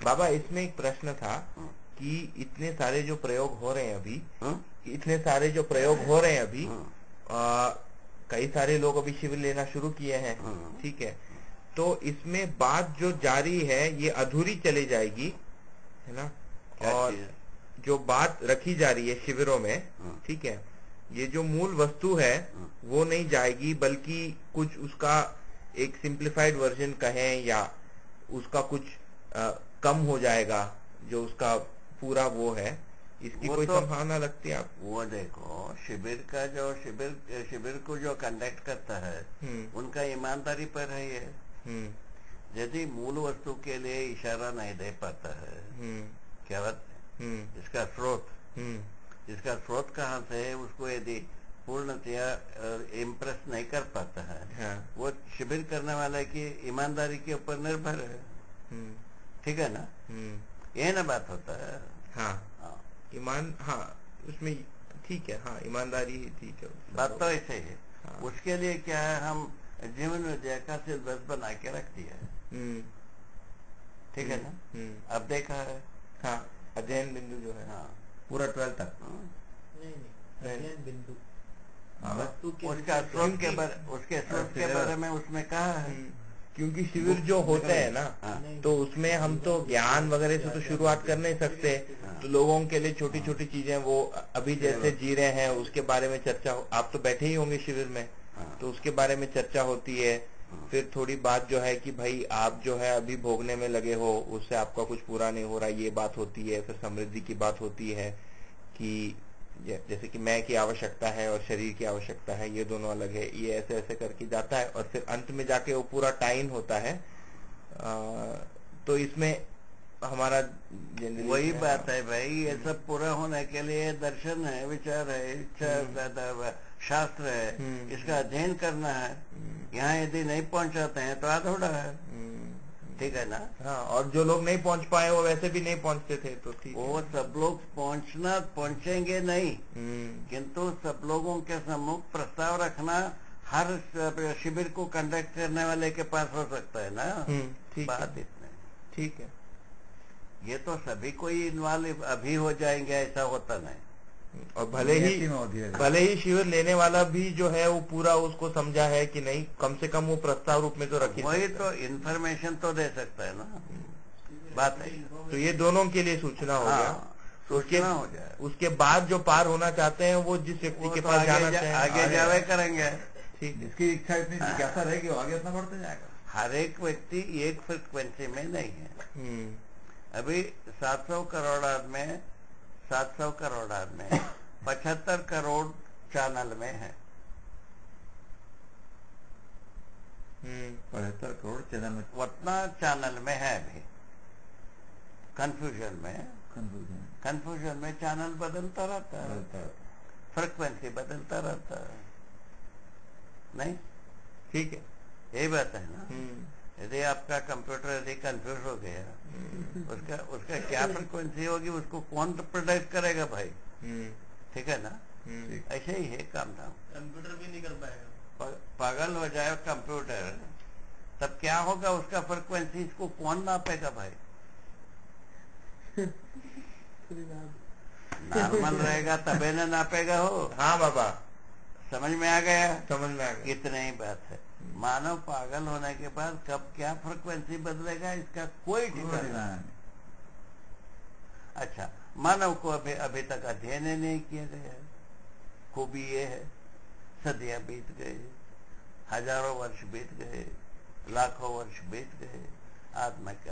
बाबा इसमें एक प्रश्न था कि इतने सारे जो प्रयोग हो रहे हैं अभी, इतने सारे जो प्रयोग हो रहे हैं अभी, कई सारे लोग अभी शिविर लेना शुरू किए हैं, ठीक है, तो इसमें बात जो जारी है ये अधूरी चली जाएगी, है ना? और जो बात रखी जा रही है शिविरों में, ठीक है, ये जो मूल वस्तु है वो नहीं जाएगी, बल्कि कुछ उसका एक सिंप्लीफाइड वर्जन कहें या उसका कुछ कम हो जाएगा, जो उसका पूरा वो है, इसकी कोई तो संभावना लगती है आप? वो देखो, शिविर का जो शिविर को जो कंडक्ट करता है उनका ईमानदारी पर है ये। यदि मूल वस्तु के लिए इशारा नहीं दे पाता है, क्या बात है, इसका स्रोत कहाँ से है, उसको यदि पूर्णतया इम्प्रेस नहीं कर पाता है, हाँ। वो शिविर करने वाले की ईमानदारी के ऊपर निर्भर है, ठीक है ना? ये ना बात होता है। हाँ, हाँ। हाँ, उसमें ठीक है, हाँ, ईमानदारी ही ठीक है, बात तो ऐसे है। हाँ। उसके लिए क्या है, हम जीवन विद्या का सिलेबस बना के रख दिया है, ठीक है ना? अब देखा है, हाँ, अध्ययन बिंदु जो है, हाँ, पूरा 12 तक नहीं अध्ययन बिंदु उसका स्रोत के बारे में उसमें कहा है, क्योंकि शिविर जो होते हैं ना, तो उसमें हम तो ज्ञान वगैरह से तो शुरुआत कर नहीं सकते, तो लोगों के लिए छोटी छोटी चीजें वो अभी जैसे जी रहे हैं उसके बारे में चर्चा, आप तो बैठे ही होंगे शिविर में, तो उसके बारे में चर्चा होती है। फिर थोड़ी बात जो है कि भाई आप जो है अभी भोगने में लगे हो, उससे आपका कुछ पूरा नहीं हो रहा, ये बात होती है। फिर समृद्धि की बात होती है कि जैसे कि मैं की आवश्यकता है और शरीर की आवश्यकता है, ये दोनों अलग है, ये ऐसे ऐसे करके जाता है, और फिर अंत में जाके वो पूरा टाइन होता है। तो इसमें हमारा वही बात है भाई, ये सब पूरा होने के लिए दर्शन है, विचार है, इच्छा, शास्त्र है, इसका अध्ययन करना है। यहाँ यदि नहीं पहुंचाते हैं तो अधूरा है, ठीक है ना? हाँ, और जो लोग नहीं पहुंच पाए वो वैसे भी नहीं पहुंचते थे, तो ठीक वो सब लोग पहुंचेंगे नहीं, किंतु सब लोगों के सम्मुख प्रस्ताव रखना हर शिविर को कंडक्ट करने वाले के पास हो सकता है ना। बात इतने ठीक है। ये तो सभी कोई इन्वॉल्व अभी हो जाएंगे, ऐसा होता नहीं। और भले ही शिविर लेने वाला भी जो है वो पूरा उसको समझा है कि नहीं, कम से कम वो प्रस्ताव रूप में तो रखी, वही तो इन्फॉर्मेशन तो दे सकता है ना, बात है। तो ये दोनों के लिए सूचना हो गया, सूचना हो जाए। उसके बाद जो पार होना चाहते हैं वो जिस व्यक्ति के पास जाना चाहे आगे जावे करेंगे, ठीक, इसकी इच्छा इतनी जिज्ञासा रहेगी, आगे इतना बढ़ते जाएगा। हर एक व्यक्ति एक फ्रिक्वेंसी में नहीं है। अभी 700 करोड़ आदमी 75 करोड़ चैनल में है। 75 करोड़ चैनल में, उतना चैनल में है अभी। कंफ्यूजन में चैनल बदलता रहता है, फ्रिक्वेंसी बदलता रहता है, नहीं? ठीक है, यही बात है ना। यदि आपका कंप्यूटर यदि कंफ्यूज हो गया, उसका क्या फ्रिक्वेंसी होगी, उसको कौन प्रोटेक्ट करेगा भाई, ठीक है ना? ऐसे ही है काम धाम। कंप्यूटर भी नहीं कर पाएगा, पागल हो जाए कंप्यूटर, तब क्या होगा, उसका फ्रिक्वेंसी इसको कौन नापेगा भाई? नॉर्मल रहेगा तबे ना नापेगा हो। हाँ बाबा, समझ में आ गया? समझ में आ गया। इतना ही बात है। मानव पागल होने के बाद कब क्या फ्रिक्वेंसी बदलेगा इसका कोई ठिकाना नहीं। अच्छा, मानव को अभी तक अध्ययन नहीं किया गया है। खूबी ये है, सदियां बीत गए, हजारों वर्ष बीत गए, लाखों वर्ष बीत गए, आत्मा क्या